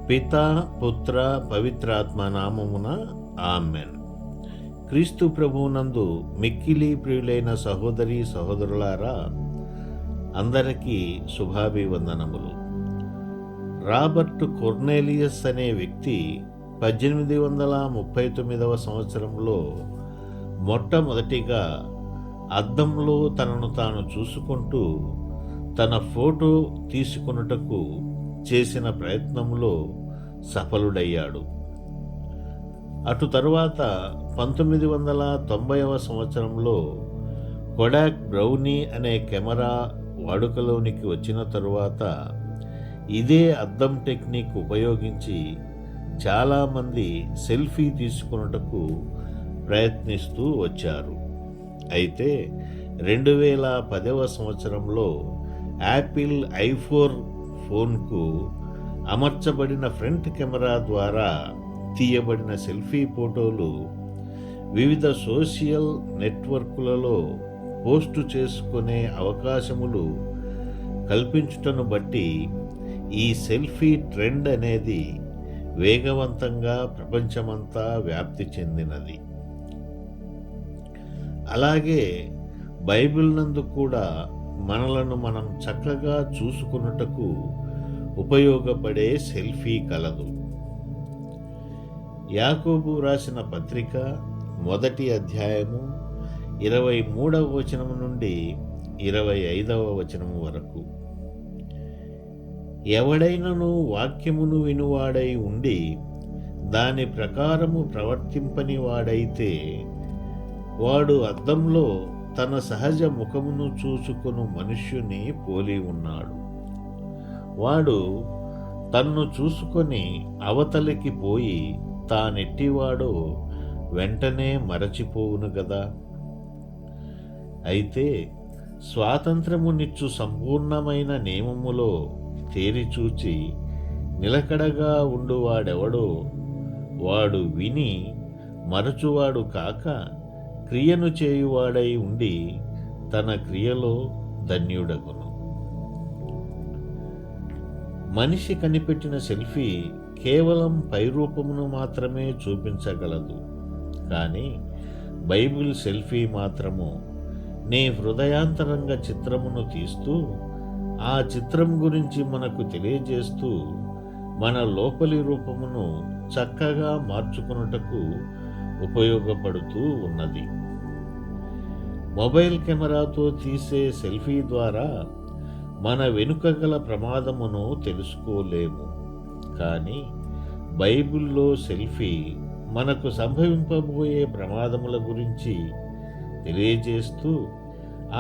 పితా పుత్ర పవిత్రాత్మ నామమున ఆమెన్. క్రీస్తు ప్రభువునందు మిక్కిలి ప్రియులైన సహోదరి సహోదరులారా, అందరికీ శుభాభివందనములు. రాబర్ట్ కొర్నేలియస్ అనే వ్యక్తి 1839 సంవత్సరంలో మొట్టమొదటిగా అద్దంలో తనను తాను చూసుకుంటూ తన ఫోటో తీసుకొనుటకు చేసిన ప్రయత్నంలో సఫలుడయ్యాడు. అటు తరువాత 1990 సంవత్సరంలో కొడాక్ బ్రౌనీ అనే కెమెరా వాడుకలోనికి వచ్చిన తరువాత ఇదే అద్దం టెక్నిక్ ఉపయోగించి చాలామంది సెల్ఫీ తీసుకొనుటకు ప్రయత్నిస్తూ వచ్చారు. అయితే 2010 సంవత్సరంలో యాపిల్ ఐఫోన్ ఫోన్కు అమర్చబడిన ఫ్రంట్ కెమెరా ద్వారా తీయబడిన సెల్ఫీ ఫోటోలు వివిధ సోషల్ నెట్వర్క్లలో పోస్టు చేసుకునే అవకాశములు కల్పించుటను బట్టి ఈ సెల్ఫీ ట్రెండ్ అనేది వేగవంతంగా ప్రపంచమంతా వ్యాప్తి చెందినది. అలాగే బైబిల్ నందు కూడా మనలను మనం చక్కగా చూసుకున్నటకు ఉపయోగపడే సెల్ఫీ కలదు. యాకోబు రాసిన పత్రిక 1వ అధ్యాయము 23వ వచనము నుండి 25వ వచనము వరకు. ఎవడైనను వాక్యమును వినువాడై ఉండి దాని ప్రకారము ప్రవర్తింపని వాడైతే వాడు అద్దంలో తన సహజ ముఖమును చూసుకొను మనుష్యుని పోలి ఉన్నాడు. వాడు తన్ను చూసుకొని అవతలికి పోయి తానెట్టివాడో వెంటనే మరచిపోవును గదా. అయితే స్వాతంత్రమునిచ్చు సంపూర్ణమైన నియమములో తేరిచూచి నిలకడగా ఉండువాడెవడో వాడు విని మరచువాడు కాక క్రియను చేయువాడై ఉండి తన క్రియలో ధన్యుడగును. మనిషి కనిపెట్టిన సెల్ఫీ కేవలం పైరూపమును మాత్రమే చూపించగలదు. కానీ బైబిల్ సెల్ఫీ మాత్రము నీ హృదయాంతరంగ చిత్రమును తీస్తూ ఆ చిత్రం గురించి మనకు తెలియజేస్తూ మన లోపలి రూపమును చక్కగా మార్చుకొనుటకు ఉపయోగపడుతూ ఉన్నది. మొబైల్ కెమెరాతో తీసే సెల్ఫీ ద్వారా మన వెనుక గల ప్రమాదమును తెలుసుకోలేము. కానీ బైబిల్లో సెల్ఫీ మనకు సంభవింపబోయే ప్రమాదముల గురించి తెలియజేస్తూ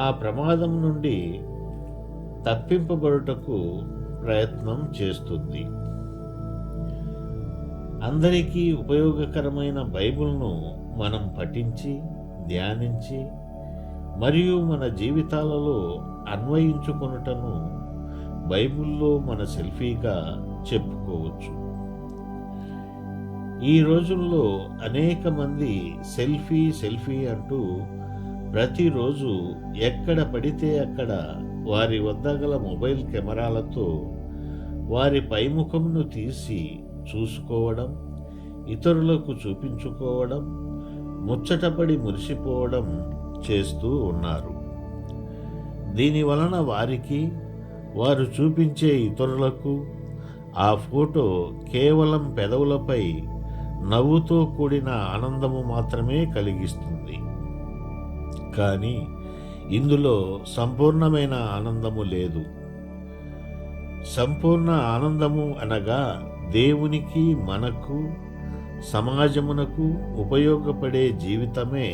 ఆ ప్రమాదం నుండి తప్పింపబడుటకు ప్రయత్నం చేస్తుంది. అందరికీ ఉపయోగకరమైన బైబిల్ను మనం పఠించి ధ్యానించి మరియు మన జీవితాలలో అన్వయించుకొనుటను బైబిల్లో మన సెల్ఫీగా చెప్పుకోవచ్చు. ఈ రోజుల్లో అనేక మంది సెల్ఫీ అంటూ ప్రతిరోజు ఎక్కడ పడితే అక్కడ వారి వద్ద గల మొబైల్ కెమెరాలతో వారి పైముఖమును తీసి చూసుకోవడం, ఇతరులకు చూపించుకోవడం, ముచ్చటపడి మురిసిపోవడం చేస్తూ ఉన్నారు. దీనివలన వారికి, వారు చూపించే ఇతరులకు ఆ ఫోటో కేవలం పెదవులపై నవ్వుతో కూడిన ఆనందము మాత్రమే కలిగిస్తుంది. కానీ ఇందులో సంపూర్ణమైన ఆనందము లేదు. సంపూర్ణ ఆనందము అనగా దేవునికి, మనకు, సమాజమునకు ఉపయోగపడే జీవితమే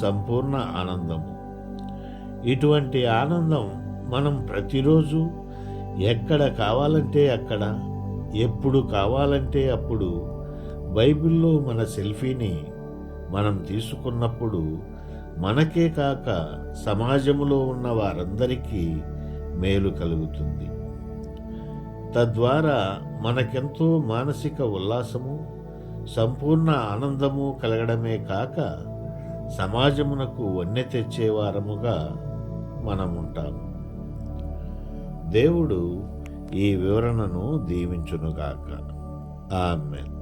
సంపూర్ణ ఆనందము. ఇటువంటి ఆనందం మనం ప్రతిరోజు ఎక్కడ కావాలంటే అక్కడ, ఎప్పుడు కావాలంటే అప్పుడు బైబిల్లో మన సెల్ఫీని మనం తీసుకున్నప్పుడు మనకే కాక సమాజంలో ఉన్న వారందరికీ మేలు కలుగుతుంది. తద్వారా మనకెంతో మానసిక ఉల్లాసము, సంపూర్ణ ఆనందము కలగడమే కాక సమాజమునకు వన్నె తెచ్చేవారముగా మనముంటాము. దేవుడు ఈ వివరణను దీవించునుగాక. ఆమెన్.